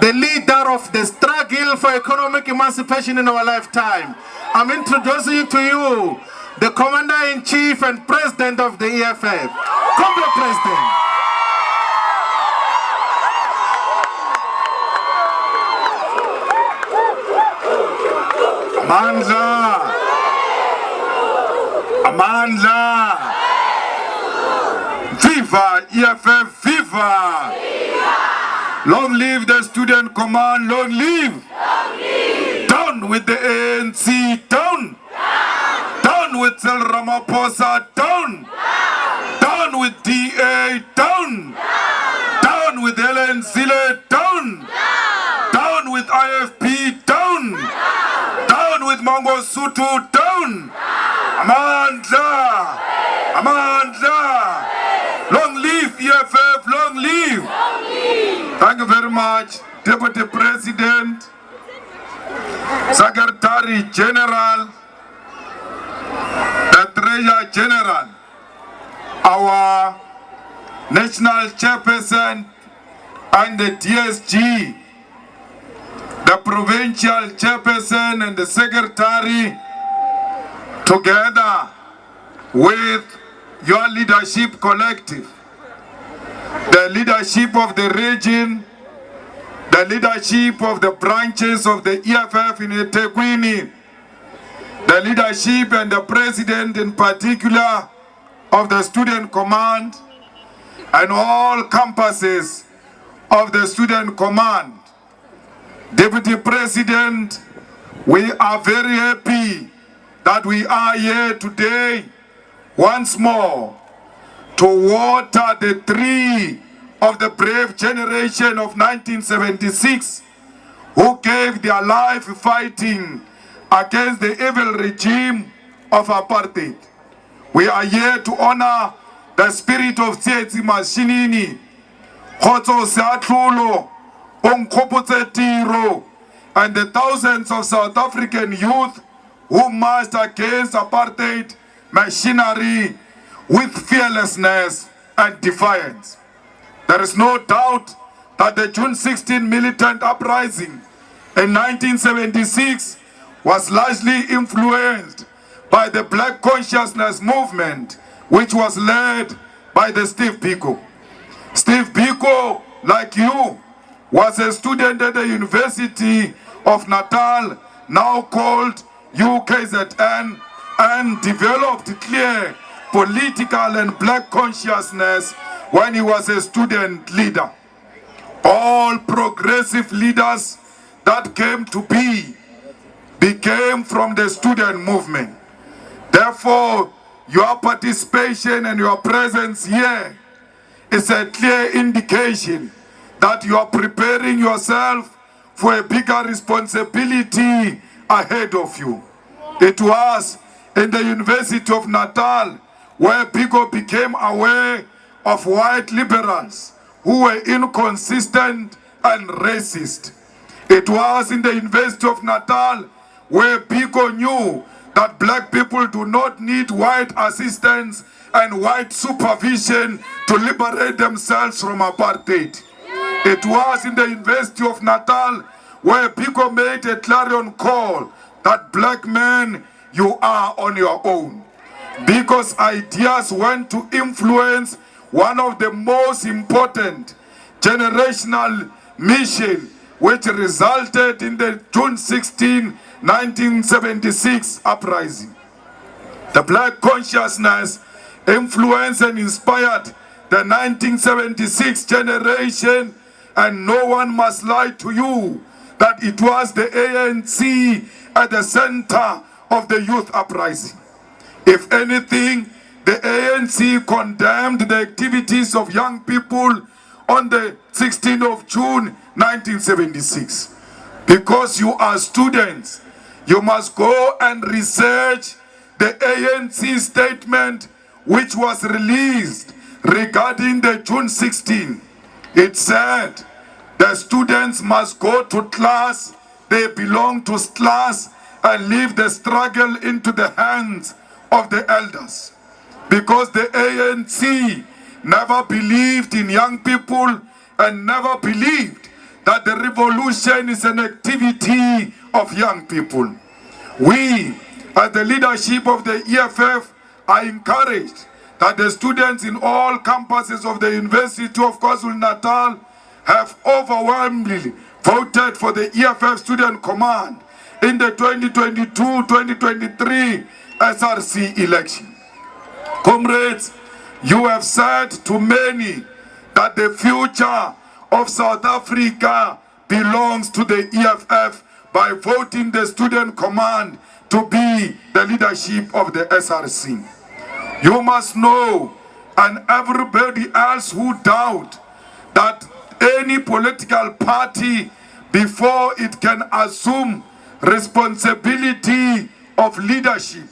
the leader of the struggle for economic emancipation in our lifetime. I'm introducing to you the Commander-in-Chief and President of the EFF. Comrade President. Amandla! Amandla! Viva EFF, viva! Long live the student command, long live! Long live! Down with the ANC, down! Down with Cyril Ramaphosa, down! Down with DA, down! Down with Helen Zille, down! Down with IFP, down! Down with Mangosuthu, down! Amandla! Amandla! Long live EFF, long live! Thank you very much, Deputy President, Secretary General, the Treasurer General, our National Chairperson and the DSG, the Provincial Chairperson and the Secretary, together with your leadership collective, the leadership of the region, the leadership of the branches of the EFF in eThekwini, the leadership and the president in particular of the student command, and all campuses of the student command. Deputy President, we are very happy that we are here today once more to water the tree of the brave generation of 1976 who gave their life fighting against the evil regime of apartheid. We are here to honor the spirit of Tsietsi Mashinini, Khotso Seatlulo, Onkgopotse Tiro, and the thousands of South African youth who marched against apartheid machinery with fearlessness and defiance. There is no doubt that the June 16 militant uprising in 1976 was largely influenced by the Black Consciousness movement, which was led by the Steve Biko. Steve Biko, like you, was a student at the University of Natal, now called UKZN, and developed clear political and black consciousness when he was a student leader. All progressive leaders that came to be became from the student movement. Therefore, your participation and your presence here is a clear indication that you are preparing yourself for a bigger responsibility ahead of you. It was in the University of Natal where Biko became aware of white liberals who were inconsistent and racist. It was in the University of Natal where Biko knew that black people do not need white assistance and white supervision to liberate themselves from apartheid. It was in the University of Natal where Biko made a clarion call that black men, you are on your own. Biko's ideas went to influence one of the most important generational mission which resulted in the June 16, 1976 uprising. The black consciousness influenced and inspired the 1976 generation, and no one must lie to you that it was the ANC at the center of the youth uprising. If anything, the ANC condemned the activities of young people on the 16th of June 1976. Because you are students, you must go and research the ANC statement which was released regarding the June 16. It said the students must go to class, they belong to class, and leave the struggle into the hands of the elders. Because the ANC never believed in young people and never believed that the revolution is an activity of young people. We, as the leadership of the EFF, are encouraged that the students in all campuses of the University of KwaZulu-Natal have overwhelmingly voted for the EFF Student Command in the 2022-2023 SRC election. Comrades, you have said to many that the future of South Africa belongs to the EFF by voting the Student Command to be the leadership of the SRC. You must know, and everybody else who doubt, that any political party, before it can assume responsibility of leadership,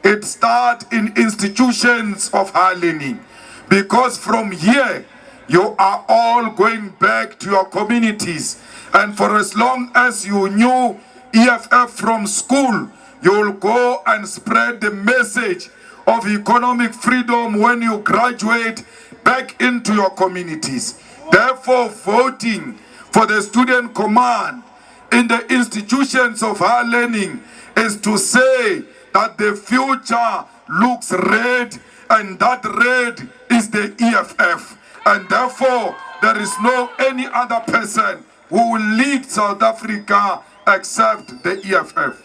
it starts in institutions of higher learning. Because from here, you are all going back to your communities. And for as long as you knew EFF from school, you will go and spread the message of economic freedom when you graduate back into your communities. Therefore, voting for the Student Command in the institutions of higher learning is to say that the future looks red, and that red is the EFF. And therefore, there is no any other person who will lead South Africa except the EFF.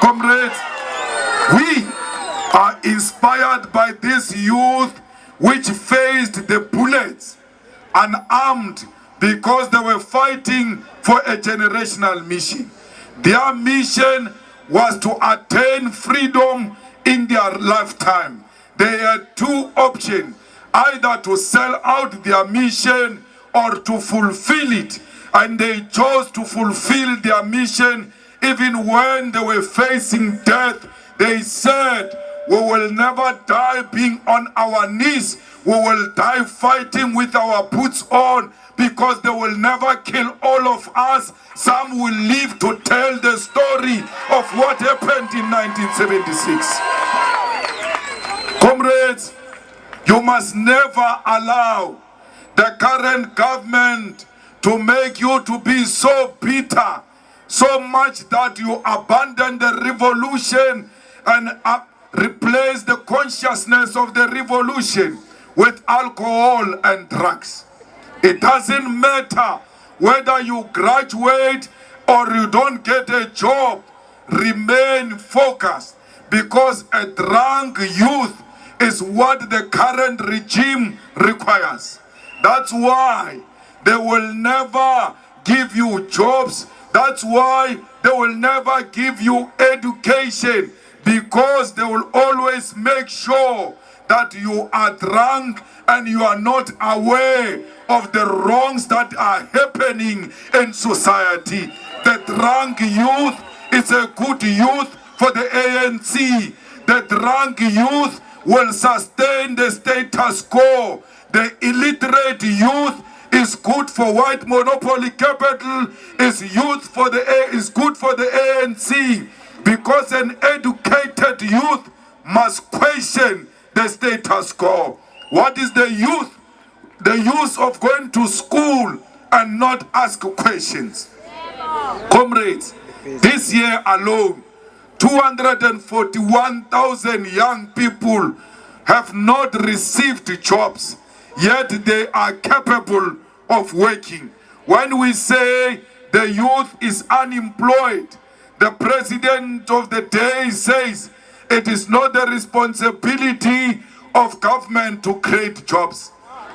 Comrades, we are inspired by this youth which faced the bullets unarmed because they were fighting for a generational mission. Their mission was to attain freedom in their lifetime. They had two options, either to sell out their mission or to fulfill it. And they chose to fulfill their mission even when they were facing death. They said, we will never die being on our knees. We will die fighting with our boots on, because they will never kill all of us. Some will live to tell the story of what happened in 1976. Comrades, you must never allow the current government to make you to be so bitter, so much that you abandon the revolution and replace the consciousness of the revolution with alcohol and drugs. It doesn't matter whether you graduate or you don't get a job. Remain focused, because a drunk youth is what the current regime requires. That's why they will never give you jobs. That's why they will never give you education, because they will always make sure that you are drunk and you are not aware of the wrongs that are happening in society. The drunk youth is a good youth for the ANC. The drunk youth will sustain the status quo. The illiterate youth is good for white monopoly capital, is good for the ANC, because an educated youth must question the status quo. What is the youth? The use of going to school and not ask questions. Comrades, this year alone, 241,000 young people have not received jobs, yet they are capable of working. When we say the youth is unemployed, the president of the day says it is not the responsibility of government to create jobs.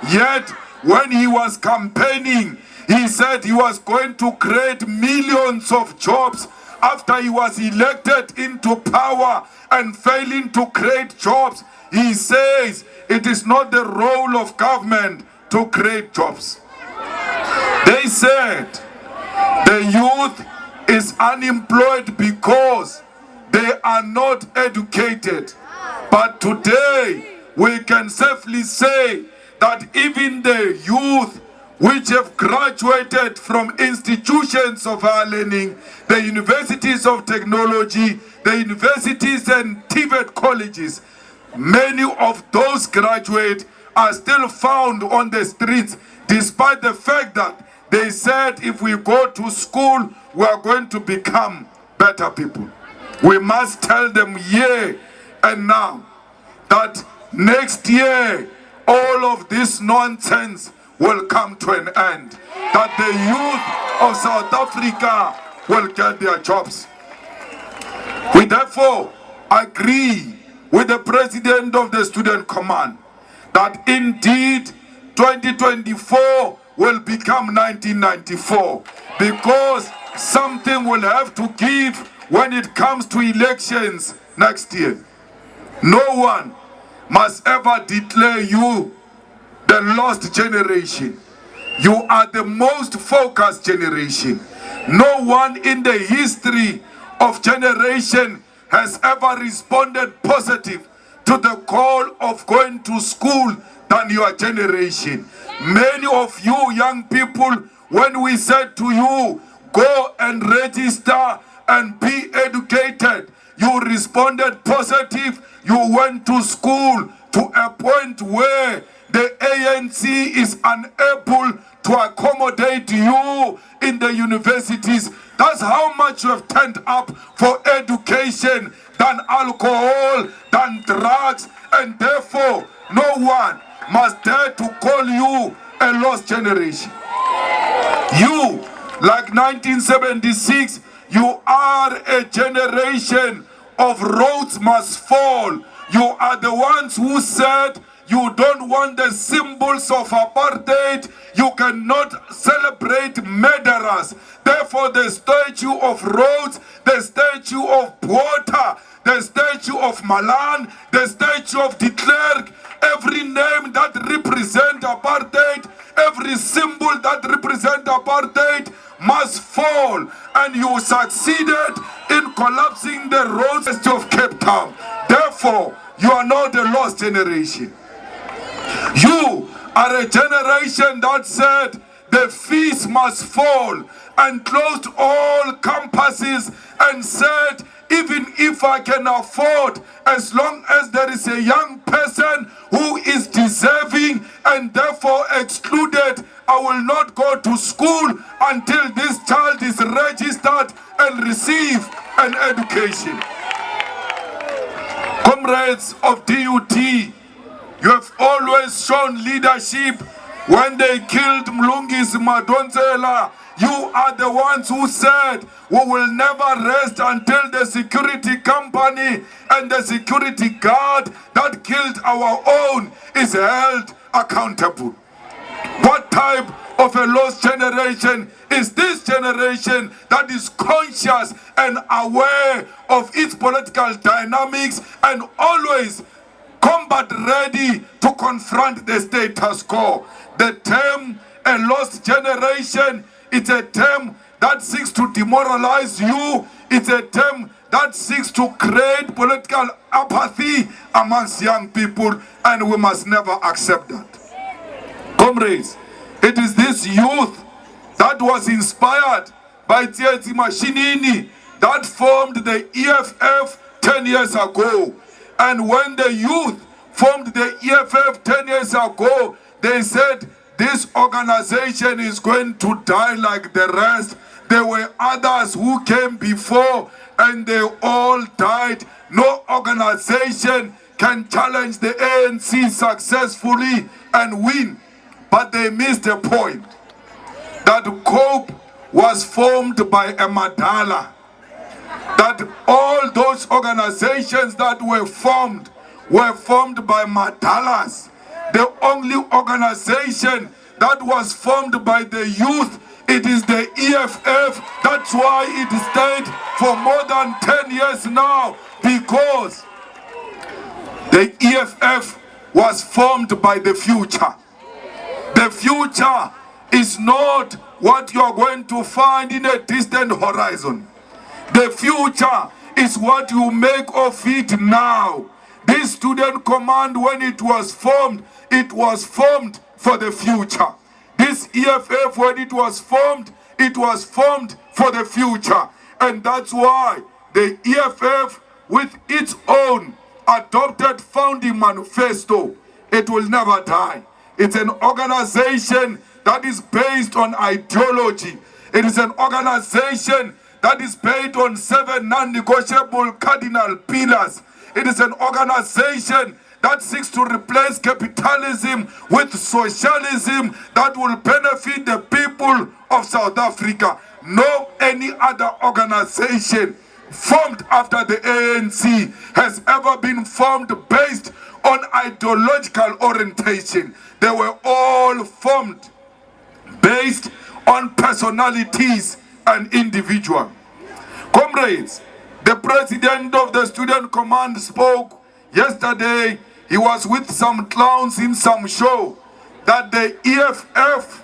Yet, when he was campaigning, he said he was going to create millions of jobs. After he was elected into power and failing to create jobs, he says it is not the role of government to create jobs. They said the youth is unemployed because they are not educated. But today, we can safely say that even the youth which have graduated from institutions of higher learning, the universities of technology, the universities and TVET colleges, many of those graduates are still found on the streets, despite the fact that They said if we go to school, we are going to become better people. We must tell them here and now that next year, all of this nonsense will come to an end. That the youth of South Africa will get their jobs. We therefore agree with the President of the Student Command that indeed 2024 will become 1994, because something will have to give when it comes to elections next year. No one must ever declare you the lost generation. You are the most focused generation. No one in the history of generation has ever responded positive to the call of going to school than your generation. Many of you young people, when we said to you, go and register and be educated, you responded positive. You went to school to a point where the ANC is unable to accommodate you in the universities. That's how much you have turned up for education, than alcohol, than drugs, and therefore no one must dare to call you a lost generation. You, like 1976, you are a generation of roads must fall. You are the ones who said you don't want the symbols of apartheid. You cannot celebrate murderers. Therefore, the statue of Rhodes, the statue of Botha, the statue of Malan, the statue of de Klerk, every name that represents apartheid, every symbol that represents apartheid must fall. And you succeeded in collapsing the roads of Cape Town. Therefore, you are not a lost generation. You are a generation that said the fees must fall, and closed all campuses and said, even if I can afford, as long as there is a young person who is deserving and therefore excluded, I will not go to school until this child is registered and receive an education. Comrades of DUT, you have always shown leadership. When they killed Mlungisi Madonsela, you are the ones who said we will never rest until the security company and the security guard that killed our own is held accountable. What type of a lost generation is this generation that is conscious and aware of its political dynamics and always combat ready to confront the status quo? The term a lost generation, it's a term that seeks to demoralize you. It's a term that seeks to create political apathy amongst young people, and we must never accept that. Comrades, it is this youth that was inspired by Tsietsi Mashinini that formed the EFF 10 years ago. And when the youth formed the EFF 10 years ago, they said this organization is going to die like the rest. There were others who came before and they all died. No organization can challenge the ANC successfully and win. But they missed the point that COPE was formed by a Madala. That all those organizations that were formed by Madalas. The only organization that was formed by the youth, it is the EFF. That's why it stayed for more than 10 years now, because the EFF was formed by the future. The future is not what you are going to find in a distant horizon. The future is what you make of it now. This student command, when it was formed for the future. This EFF, when it was formed for the future. And that's why the EFF, with its own adopted founding manifesto, it will never die. It's an organization that is based on ideology. It is an organization that is based on 7 non-negotiable cardinal pillars. It is an organization that seeks to replace capitalism with socialism that will benefit the people of South Africa. No any other organization formed after the ANC has ever been formed based on ideological orientation. They were all formed based on personalities and individuals. Comrades, the president of the Student Command spoke yesterday. He was with some clowns in some show that the EFF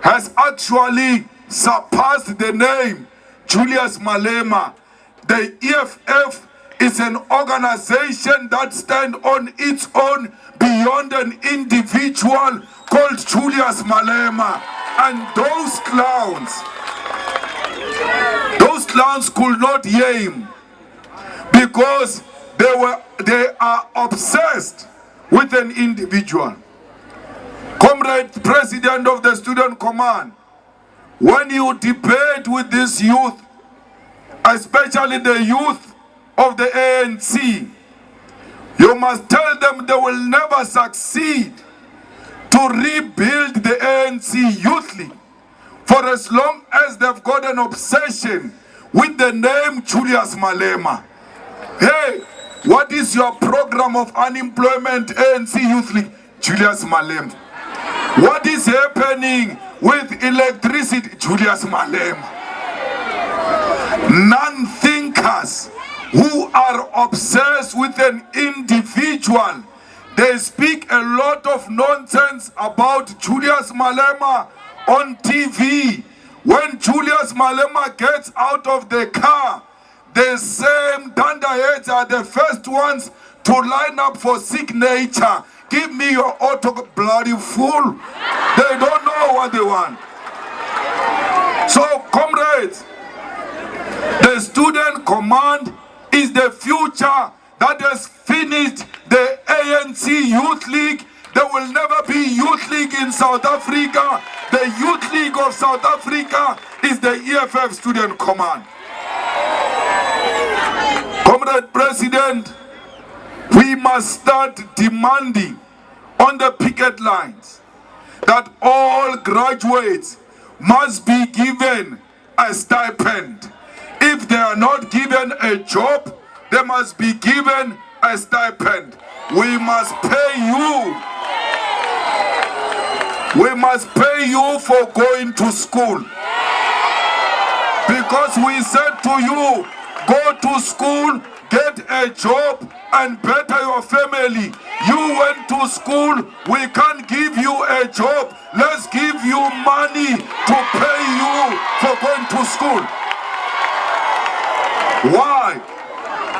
has actually surpassed the name Julius Malema. The EFF is an organization that stands on its own beyond an individual called Julius Malema. And those clowns could not hear him because they are obsessed with an individual. Comrade President of the Student Command, when you debate with this youth, especially the youth of the ANC, you must tell them they will never succeed to rebuild the ANC Youth League for as long as they've got an obsession with the name Julius Malema. Hey, what is your program of unemployment, ANC Youth League? Julius Malema. What is happening with electricity? Julius Malema. Non-thinkers who are obsessed with an individual, they speak a lot of nonsense about Julius Malema on TV. When Julius Malema gets out of the car, the same dunderheads are the first ones to line up for signature. Give me your auto, bloody fool. They don't know what they want. So, comrades, the Student Command is the future that has finished the ANC Youth League. There will never be Youth League in South Africa. The Youth League of South Africa is the EFF Student Command. Comrade President, we must start demanding on the picket lines that all graduates must be given a stipend. If they are not given a job, they must be given a stipend. We must pay you. We must pay you for going to school. Because we said to you, go to school, get a job, and better your family. You went to school, we can't give you a job. Let's give you money to pay you for going to school. Why?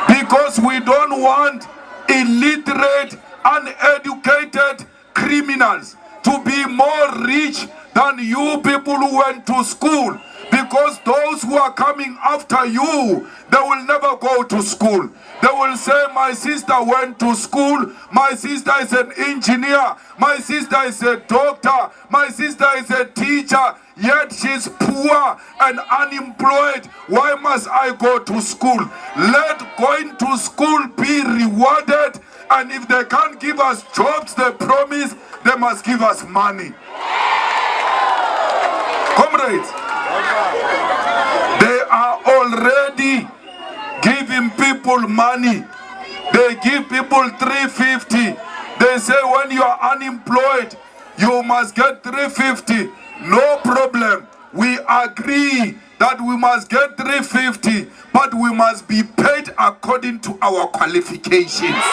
Because we don't want illiterate, uneducated criminals to be more rich than you people who went to school. Because those who are coming after you, they will never go to school. They will say, my sister went to school, my sister is an engineer, my sister is a doctor, my sister is a teacher, yet she's poor and unemployed. Why must I go to school? Let going to school be rewarded, and if they can't give us jobs, they promise they must give us money. Comrades, they are already giving people money. They give people 350. They say when you are unemployed, you must get 350. No problem. We agree that we must get 350, but we must be paid according to our qualifications.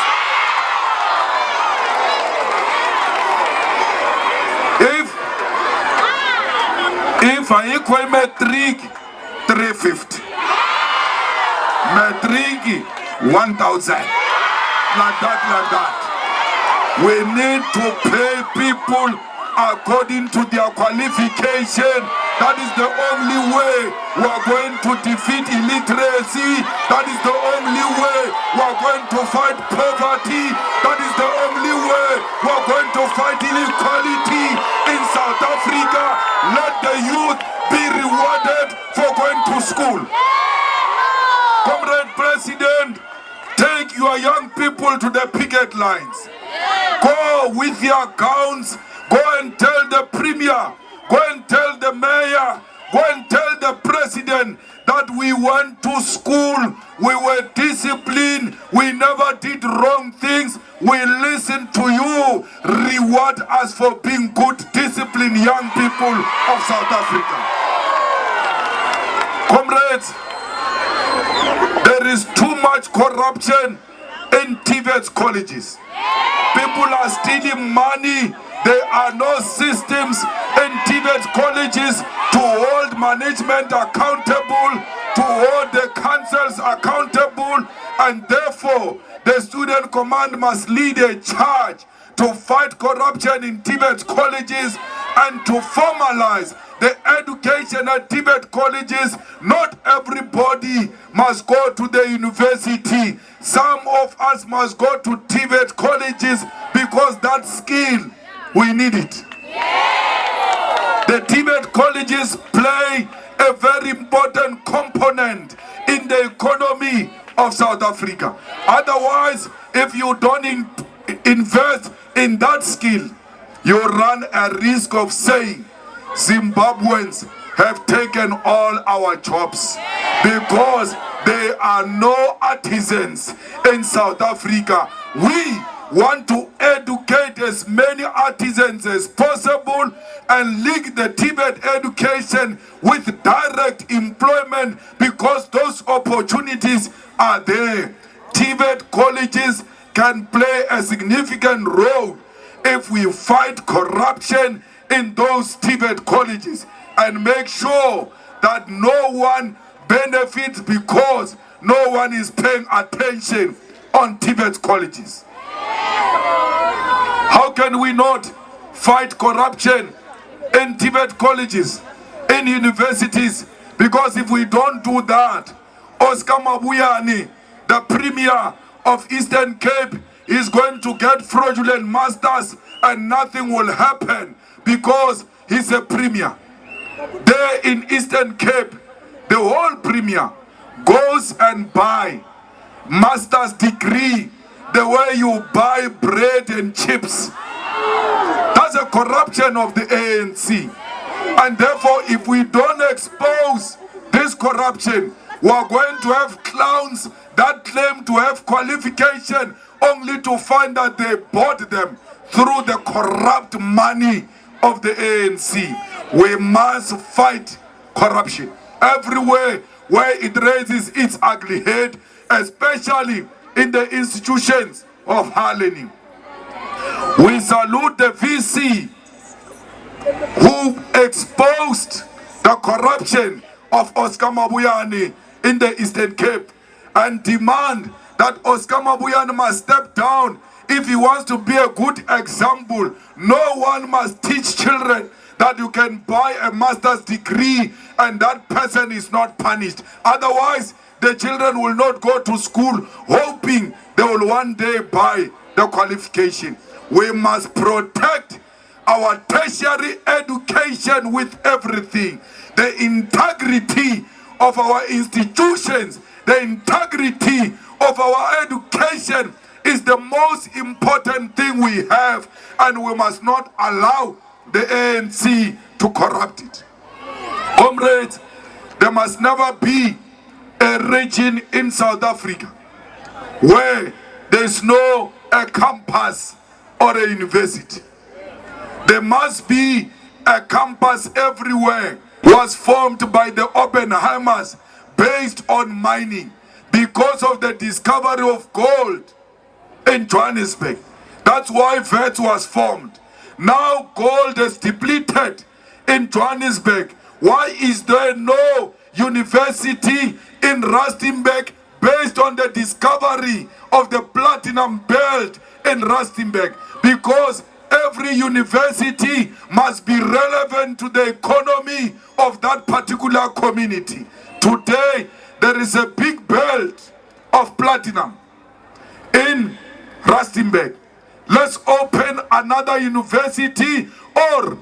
If I equal matric, 350. Matric, 1,000. Like that. We need to pay people according to their qualification That is the only way we are going to defeat illiteracy. That is the only way we are going to fight poverty. That is the only way we are going to fight inequality in South Africa. Let the youth be rewarded for going to school. Comrade President, take your young people to the picket lines. Go with your gowns. Go and tell the Premier. Go and tell the Mayor. Go and tell the President that we went to school. We were disciplined. We never did wrong things. We listened to you. Reward us for being good, disciplined young people of South Africa. Comrades, there is too much corruption in TVET's colleges. People are stealing money. There are no systems in TVET's colleges to hold management accountable, to hold the councils accountable, and therefore the student command must lead a charge to fight corruption in TVET's colleges and to formalize the education at TVET colleges. Not everybody must go to the university. Some of us must go to TVET colleges because that skill, we need it. The TVET colleges play a very important component in the economy of South Africa. Otherwise, if you don't invest in that skill, you run a risk of saying Zimbabweans have taken all our jobs, because there are no artisans in South Africa. We want to educate as many artisans as possible and link the TVET education with direct employment, because those opportunities are there. TVET colleges can play a significant role if we fight corruption in those TVET colleges and make sure that no one benefits because no one is paying attention on TVET colleges. How can we not fight corruption in TVET colleges, in universities? Because if we don't do that, Oscar Mabuyane, the Premier of Eastern Cape, is going to get fraudulent masters and nothing will happen because he's a Premier. There in Eastern Cape, the whole Premier goes and buy master's degree the way you buy bread and chips. That's a corruption of the ANC. And therefore, if we don't expose this corruption, we are going to have clowns that claim to have qualification only to find that they bought them through the corrupt money of the ANC. We must fight corruption everywhere where it raises its ugly head, especially in the institutions of higher learning. We salute the VC who exposed the corruption of Oscar Mabuyane in the Eastern Cape and demand that Oscar Mabuyane must step down if he wants to be a good example. No one must teach children that you can buy a master's degree and that person is not punished. Otherwise, the children will not go to school hoping they will one day buy the qualification. We must protect our tertiary education with everything. The integrity of our institutions, the integrity of our education is the most important thing we have, and we must not allow the ANC to corrupt it. Comrades, there must never be a region in South Africa where there is no a campus or a university. There must be a campus everywhere. Was formed by the Oppenheimers based on mining because of the discovery of gold in Johannesburg. That's why VETS was formed. Now gold is depleted in Johannesburg. Why is there no university in Rustenburg based on the discovery of the platinum belt in Rustenburg? Because every university must be relevant to the economy of that particular community. Today, there is a big belt of platinum in Rustenburg. Let's open another university, or,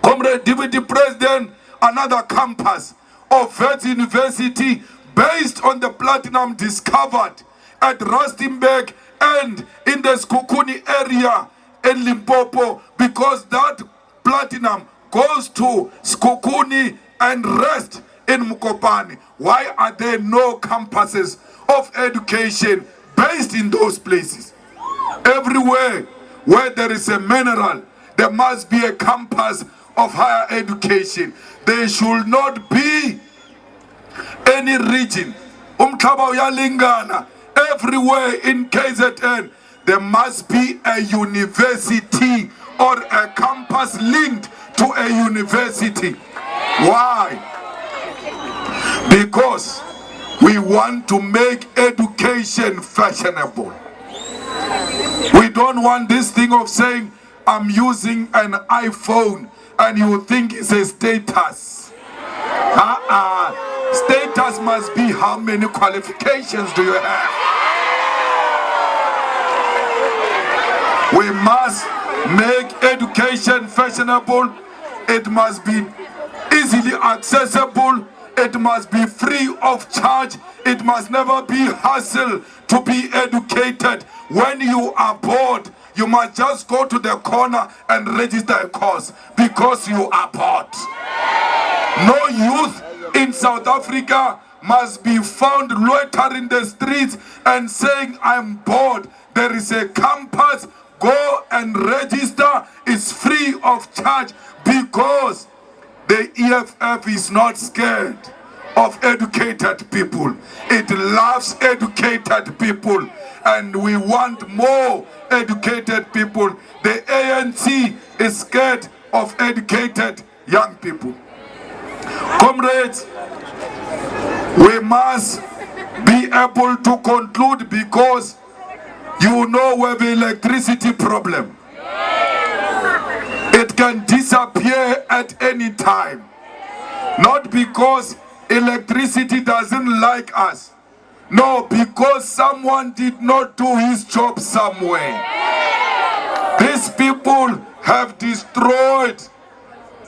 Comrade Deputy President, another campus of Wits University based on the platinum discovered at Rustenburg and in the Skukuni area in Limpopo, because that platinum goes to Skukuni and rest in Mukopane. Why are there no campuses of education based in those places? Everywhere where there is a mineral, there must be a campus of higher education. There should not be any region. Umhlaba uyalingana. Everywhere in KZN, there must be a university or a campus linked to a university. Why? Because we want to make education fashionable. We don't want this thing of saying, I'm using an iPhone and you think it's a status. Status must be how many qualifications do you have? We must make education fashionable. It must be easily accessible. It must be free of charge. It must never be hassle to be educated. When you are bored, you must just go to the corner and register a course because you are bored. No youth in South Africa must be found loitering the streets and saying, I'm bored. There is a campus, go and register. It's free of charge, because the EFF is not scared of educated people. It loves educated people, and we want more educated people. The ANC is scared of educated young people. Comrades, we must be able to conclude, because you know we have an electricity problem. It can disappear at any time. Not because electricity doesn't like us. No, because someone did not do his job somewhere. These people have destroyed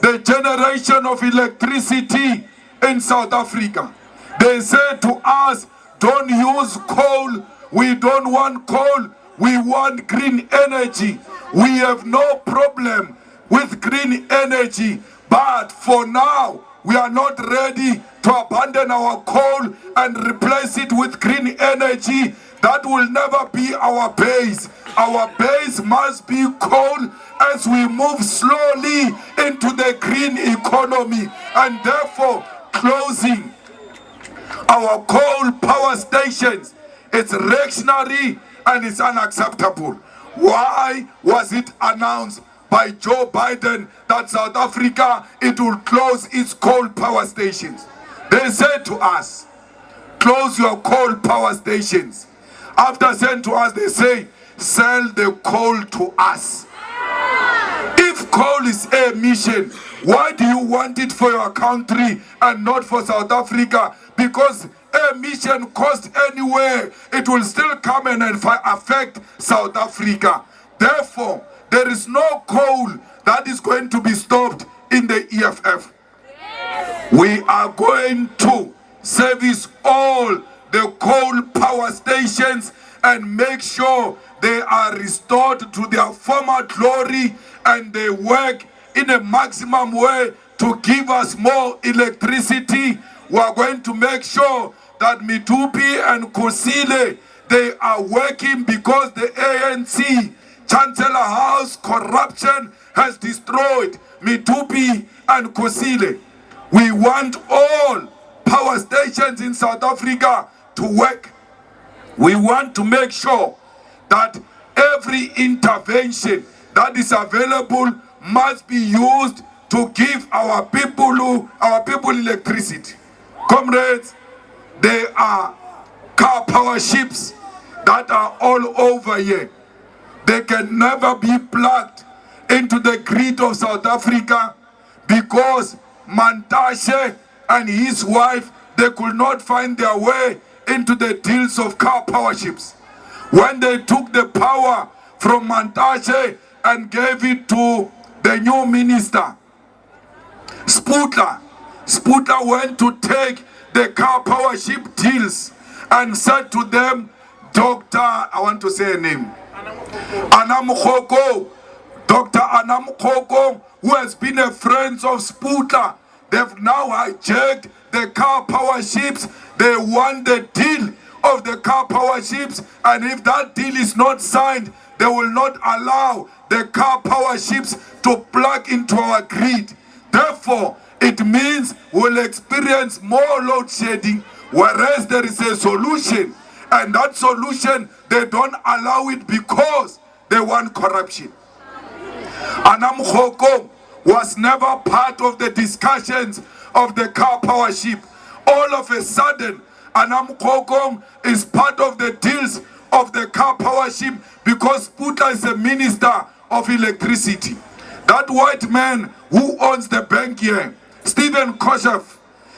the generation of electricity in South Africa. They say to us, don't use coal. We don't want coal. We want green energy. We have no problem with green energy. But for now, we are not ready to abandon our coal and replace it with green energy. That will never be our base. Our base must be coal as we move slowly into the green economy, and therefore closing our coal power stations. It's reactionary and it's unacceptable. Why was it announced by Joe Biden that South Africa, it will close its coal power stations? They said to us, close your coal power stations. After saying to us, they say, sell the coal to us. If coal is a mission, why do you want it for your country and not for South Africa? Because a mission cost anywhere, it will still come and affect South Africa. Therefore, there is no coal that is going to be stopped in the EFF. We are going to service all the coal power stations and make sure they are restored to their former glory, and they work in a maximum way to give us more electricity. We are going to make sure that Mitupi and Kusile, they are working, because the ANC Chancellor House corruption has destroyed Mitupi and Kusile. We want all power stations in South Africa to work. We want to make sure that every intervention that is available must be used to give our people electricity. Comrades, there are car power ships that are all over here. they can never be plugged into the grid of South Africa, because Mantashe and his wife, they could not find their way into the deals of car power ships. When they took the power from Mantashe and gave it to the new minister, Sjekula went to take the car power ship deals and said to them, Dr. I want to say a name, Anamkhoko, Dr. Anamkhoko, who has been a friend of Sjekula, they've now hijacked the car power ships. They want the deal of the car power ships, and if that deal is not signed, they will not allow the car power ships to plug into our grid. Therefore, it means we'll experience more load shedding, whereas there is a solution, and that solution, they don't allow it because they want corruption. Anamkhoko was never part of the discussions of the car power ship. All of a sudden, Anamkhoko is part of the deals of the car power ship because Sjekula is a minister of electricity. That white man who owns the bank here, Stephen Koshev,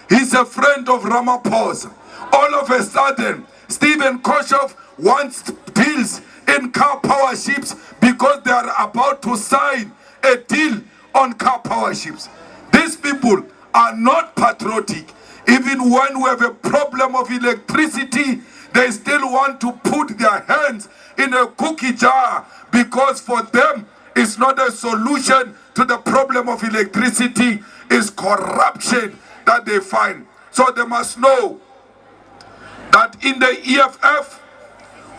he's a friend of Ramaphosa. All of a sudden, Stephen Koshev wants deals in car power ships because they are about to sign a deal on car power ships. These people are not patriotic. Even when we have a problem of electricity, they still want to put their hands in a cookie jar, because for them it's not a solution to the problem of electricity, it's corruption that they find. So they must know that in the EFF,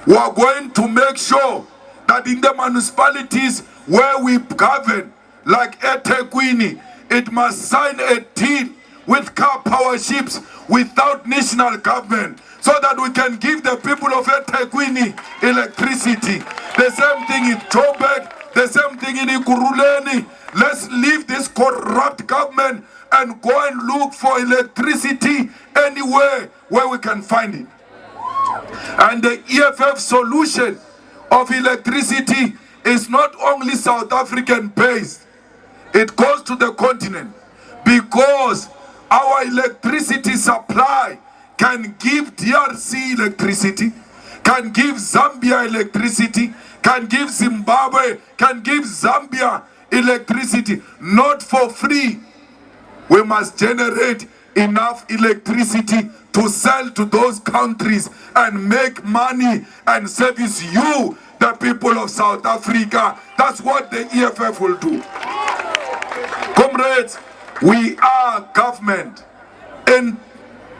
we are going to make sure that in the municipalities where we govern, like eThekwini, it must sign a deal with car power ships without national government, so that we can give the people of eThekwini electricity. The same thing in Joburg, the same thing in Ekurhuleni. Let's leave this corrupt government and go and look for electricity anywhere where we can find it. And the EFF solution of electricity is not only South African based, it goes to the continent, because our electricity supply can give DRC electricity, can give Zambia electricity, can give Zimbabwe, can give Zambia electricity, not for free. We must generate enough electricity to sell to those countries and make money and service you, the people of South Africa. That's what the EFF will do. Comrades, we are government in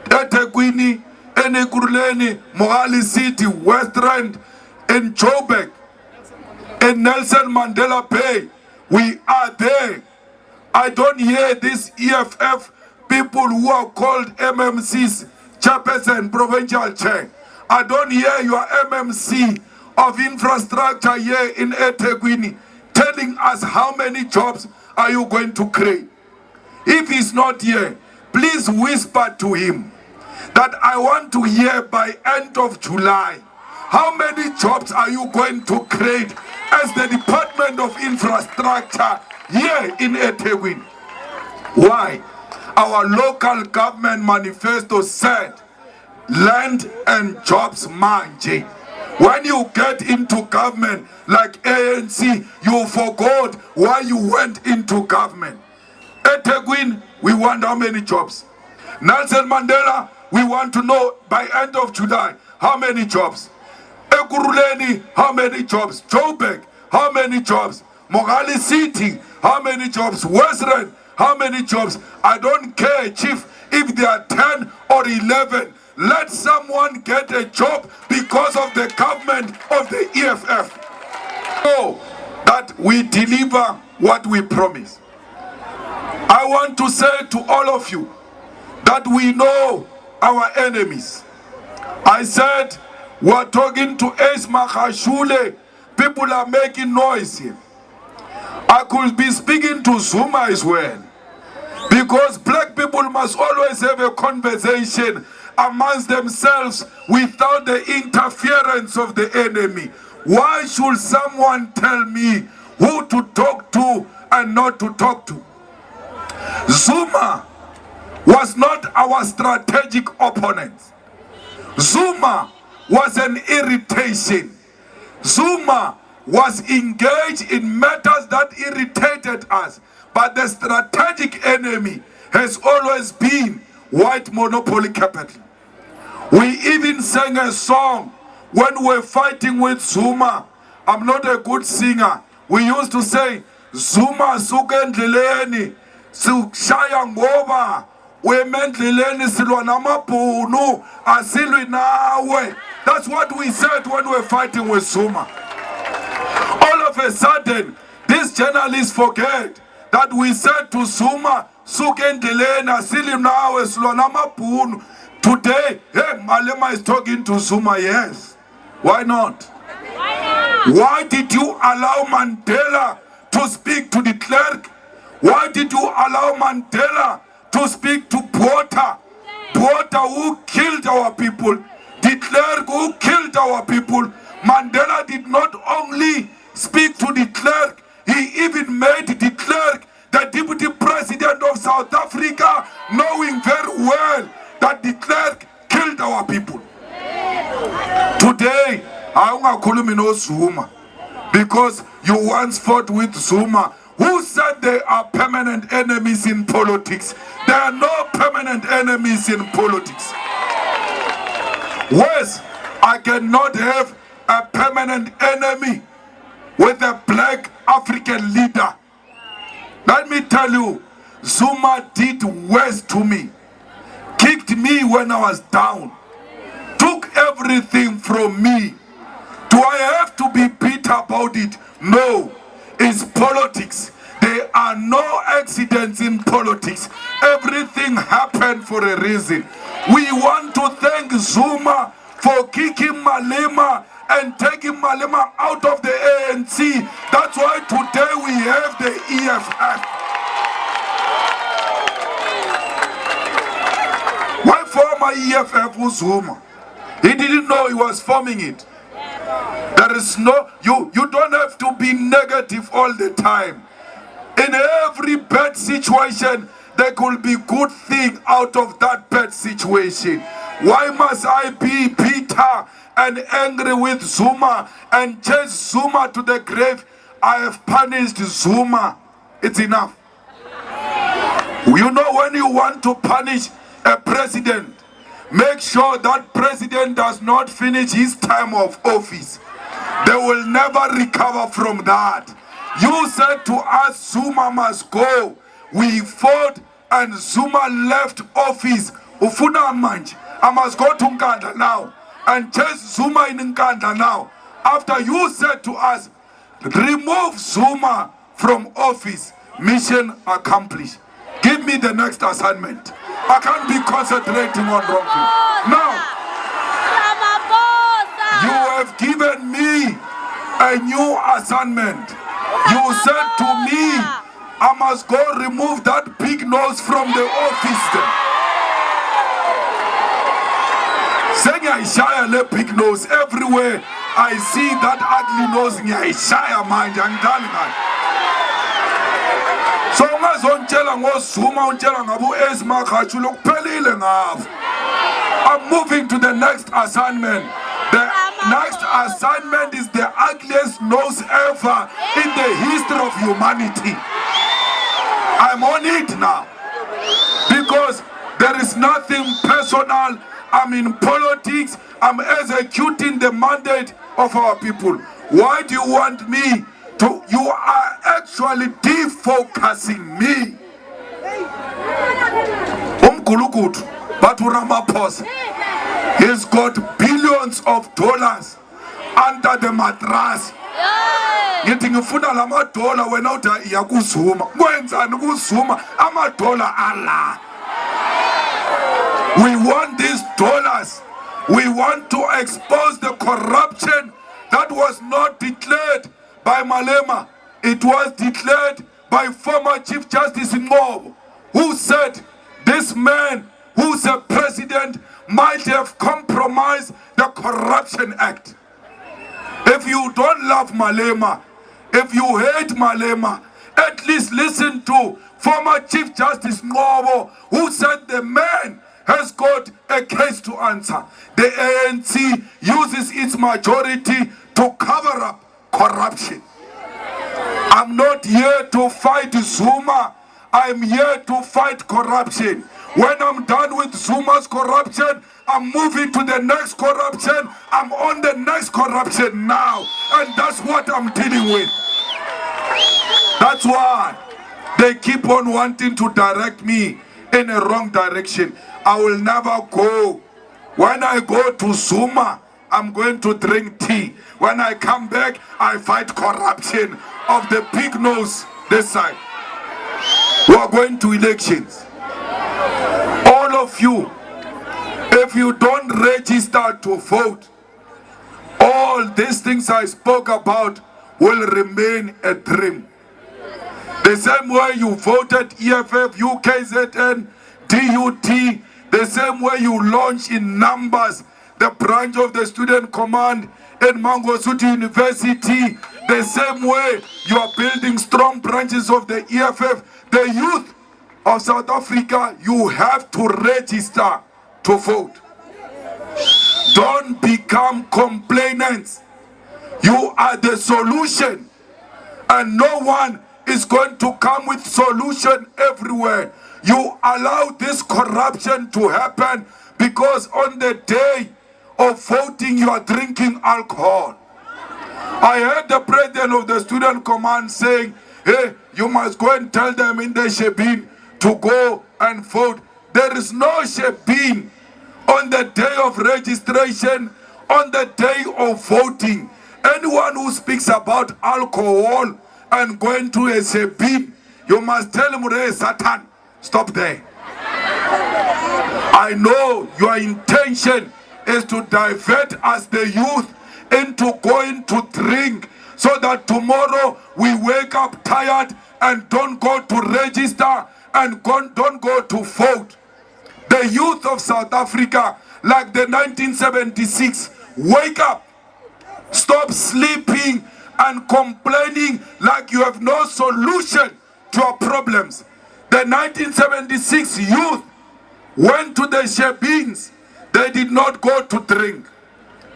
eThekwini, in Ekurhuleni, Mohali City, West Rand, in Joburg, in Nelson Mandela Bay. We are there. I don't hear these EFF people who are called MMCs, chairperson, provincial chair. I don't hear your MMC of infrastructure here in eThekwini telling us how many jobs are you going to create. If he's not here, please whisper to him that I want to hear by end of July, how many jobs are you going to create as the Department of Infrastructure here in eThekwini? Why? Our local government manifesto said, land and jobs manje. When you get into government like ANC, you forgot why you went into government. eThekwini, we want how many jobs? Nelson Mandela, we want to know by end of July, how many jobs? Ekurhuleni, how many jobs? Joburg, how many jobs? Mohali City, how many jobs? West Rand, how many jobs? I don't care, Chief, if they are 10 or 11. Let someone get a job because of the government of the EFF. So that we deliver what we promise. I want to say to all of you that we know our enemies. I said, we're talking to Ace Makashule. People are making noise here. I could be speaking to Zuma as well. Because black people must always have a conversation amongst themselves without the interference of the enemy. Why should someone tell me who to talk to and not to talk to? Zuma was not our strategic opponent. Zuma was an irritation. Zuma was engaged in matters that irritated us. But the strategic enemy has always been white monopoly capital. We even sang a song when we were fighting with Zuma. I'm not a good singer. We used to say, Zuma sukendleleni, sushaya ngoba, wemendleleni silwa namabhunu, asilwi nawe. That's what we said when we were fighting with Zuma. All of a sudden, these journalists forget that we said to Zuma, sukendleleni, asilwi nawe, silwa namabhunu. Today, hey, Malema is talking to Zuma, yes. Why not? Why did you allow Mandela to speak to the clerk? Why did you allow Mandela to speak to Botha? Botha who killed our people, the clerk who killed our people. Mandela did not only speak to the clerk, he even made the clerk the deputy president of South Africa, knowing very well that the clerk killed our people. Today, I won't call him no Zuma, because you once fought with Zuma, who said they are permanent enemies in politics. There are no permanent enemies in politics. Worse, I cannot have a permanent enemy with a black African leader. Let me tell you, Zuma did worse to me. Kicked me when I was down. Took everything from me. Do I have to be bitter about it? No. It's politics. There are no accidents in politics. Everything happened for a reason. We want to thank Zuma for kicking Malema and taking Malema out of the ANC. That's why today we have the EFF. Why form a EFF with Zuma? He didn't know he was forming it. There is no, you don't have to be negative all the time. In every bad situation, there could be good thing out of that bad situation. Why must I be bitter and angry with Zuma and chase Zuma to the grave? I have punished Zuma. It's enough. You know, when you want to punish a president, make sure that president does not finish his term of office. They will never recover from that. You said to us, Zuma must go. We fought and Zuma left office. Ufuna manje. I must go to Nkandla now and chase Zuma in Nkandla now. After you said to us, remove Zuma from office, mission accomplished. Give me the next assignment. I can't be concentrating on wrong things. Now, you have given me a new assignment. You said to me, I must go remove that big nose from the office there. Saying I shy a big nose everywhere. I see that ugly nose. I shy a mind. I'm telling you. So I'm moving to the next assignment. The next assignment is the ugliest nose ever in the history of humanity. I'm on it now because there is nothing personal. I'm in politics. I'm executing the mandate of our people. Why do you want me to? You are actually defocusing me. But Ramaphosa, he's got billions of dollars under the mattress. Ngithi ngifuna lama dollar wena uthi yakuzuma. Kwenzani ukuzuma ama dollar ala. We want these dollars. We want to expose the corruption that was not declared by Malema. It was declared by former Chief Justice Ngobo, who said this man who's a president might have compromised the Corruption Act. If you don't love Malema, if you hate Malema, at least listen to former Chief Justice Ngobo, who said the man has got a case to answer. The ANC uses its majority to cover up corruption. I'm not here to fight Zuma. I'm here to fight corruption. When I'm done with Zuma's corruption, I'm moving to the next corruption. I'm on the next corruption now. And that's what I'm dealing with. That's why they keep on wanting to direct me in a wrong direction. I will never go. When I go to Zuma, I'm going to drink tea. When I come back, I fight corruption of the big nose this side. We are going to elections. All of you, if you don't register to vote, all these things I spoke about will remain a dream. The same way you voted EFF, UKZN, DUT, the same way you launch in numbers the branch of the student command in Mangosuthu University, the same way you are building strong branches of the EFF, the youth of South Africa, you have to register to vote. Don't become complainants. You are the solution, and no one is going to come with solution everywhere. You allow this corruption to happen because on the day of voting you are drinking alcohol. I heard the president of the student command saying, hey, you must go and tell them in the Shebeen to go and vote. There is no Shebeen on the day of registration, on the day of voting. Anyone who speaks about alcohol and going to a Shebeen, you must tell him, hey, Satan, stop there. I know your intention is to divert us, the youth, into going to drink so that tomorrow we wake up tired and don't go to register and don't go to vote. The youth of South Africa, like the 1976, wake up. Stop sleeping and complaining like you have no solution to our problems. The 1976 youth went to the Shebeens. They did not go to drink.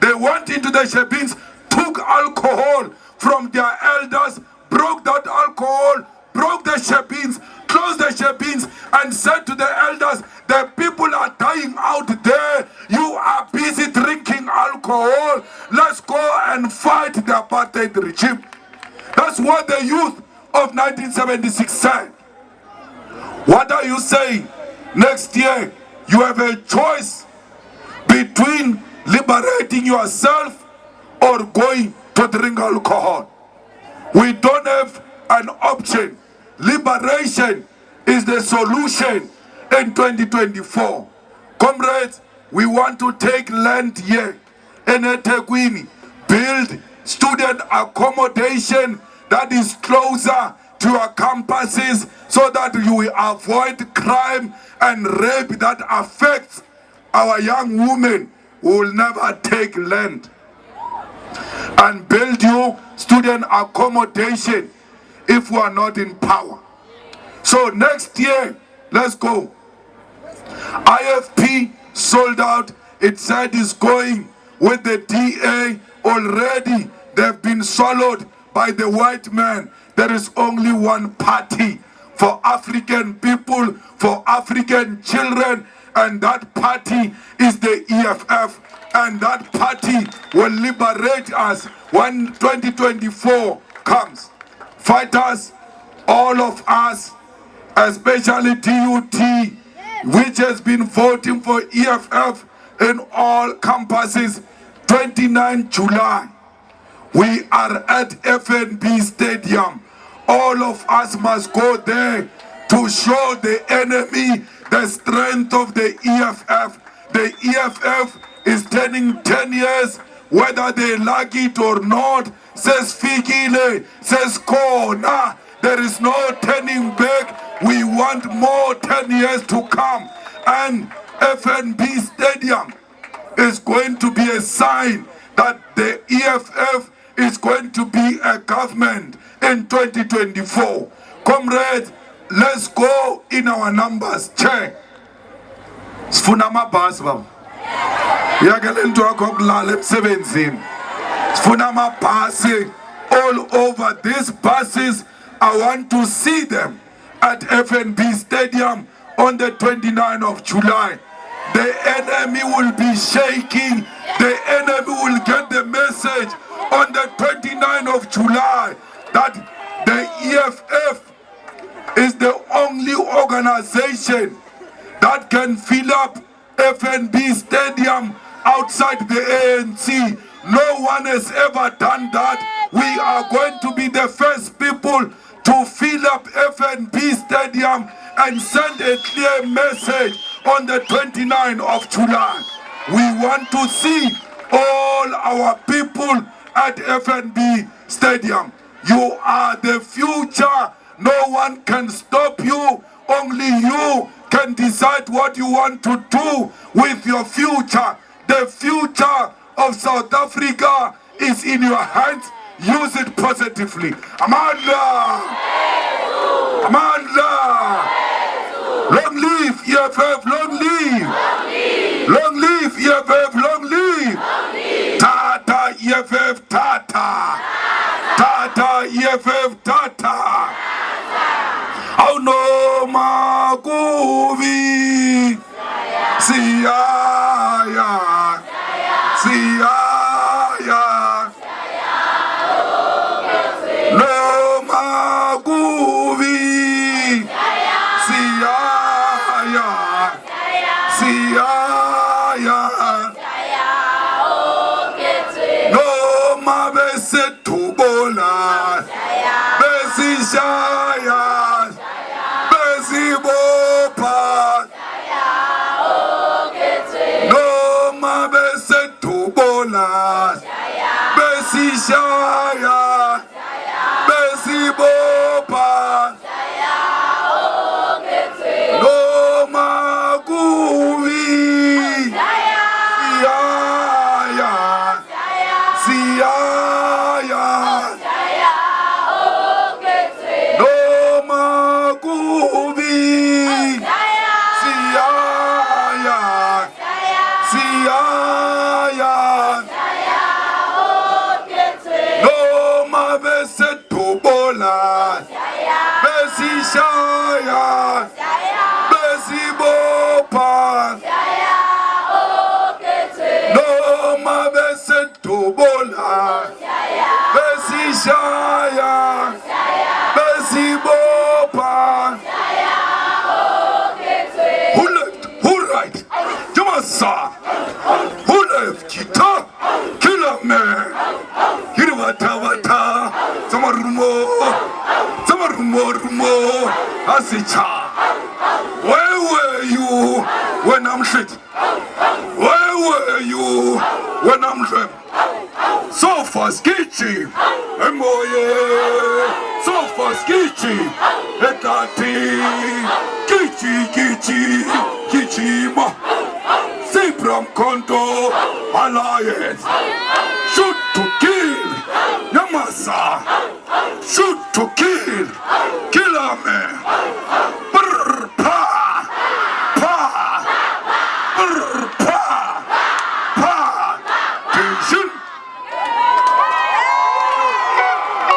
They went into the Shebeens, took alcohol from their elders, broke that alcohol, broke the Shebeens, closed the Shebeens, and said to the elders, the people are dying out there. You are busy drinking alcohol. Let's go and fight the apartheid regime. That's what the youth of 1976 said. What are you saying? Next year, you have a choice between liberating yourself or going to drink alcohol. We don't have an option. Liberation is the solution in 2024. Comrades, we want to take land here in eThekwini, build student accommodation that is closer to our campuses so that you will avoid crime and rape that affects our young women who will never take land. And build you student accommodation if we are not in power. So next year, let's go. IFP sold out. It said it's going with the DA already. They've been swallowed by the white man. There is only one party for African people, for African children, and that party is the EFF. And that party will liberate us when 2024 comes. Fighters, all of us, especially DUT, which has been voting for EFF in all campuses, 29 July. We are at FNB Stadium. All of us must go there to show the enemy the strength of the EFF. The EFF is turning 10 years, whether they like it or not. Says Fikile, says Kona. There is no turning back. We want more 10 years to come. And FNB Stadium is going to be a sign that the EFF is going to be a government in 2024. Comrades, let's go in our numbers. Check. Sifuna amabhasi baba. Yakele into akokulala emsebenzini. Sifuna amabhasi all over. These buses, I want to see them at FNB Stadium on the 29th of July. The enemy will be shaking. The enemy will get the message on the 29th of July that the EFF is the only organization that can fill up FNB Stadium outside the ANC. No one has ever done that. We are going to be the first people to fill up FNB Stadium and send a clear message on the 29th of July. We want to see all our people at FNB Stadium. You are the future. No one can stop you. Only you can decide what you want to do with your future. The future of South Africa is in your hands. Use it positively. Amanda! Amanda! Long live EFF, long live! Long live EFF, long live! Tata EFF, Tata! Tata EFF, Tata! Oh no, Maguvi! Siaya! Siaya! No, Maguvi! Siaya! Siaya! No, Mabese Tubola! Besi Shaya! Besi Bopa! No, Mabese Tubola! Besi Shaya! Besi Bopa! No, Maguvi! Siaya! Siaya! No, Maguvi! Siaya! Siaya! No, Mabese Tubola! Besi Shaya! Besi Bopa! No, Mabese Tubola! Besi Shaya! Besi Bopa! Who left? Who right? Jamasa! Who left? Kita! Killer man! Hirwata! Samarumo! Samarumo! Asicha! Where were you when I'm shit? Where were you when I'm shit? So fast, Gichi! Emoye! So fast, Gichi! Ekati! Gichi ma! Sibram Konto Alliance! Shoot to kill! Yamasa! Shoot to kill!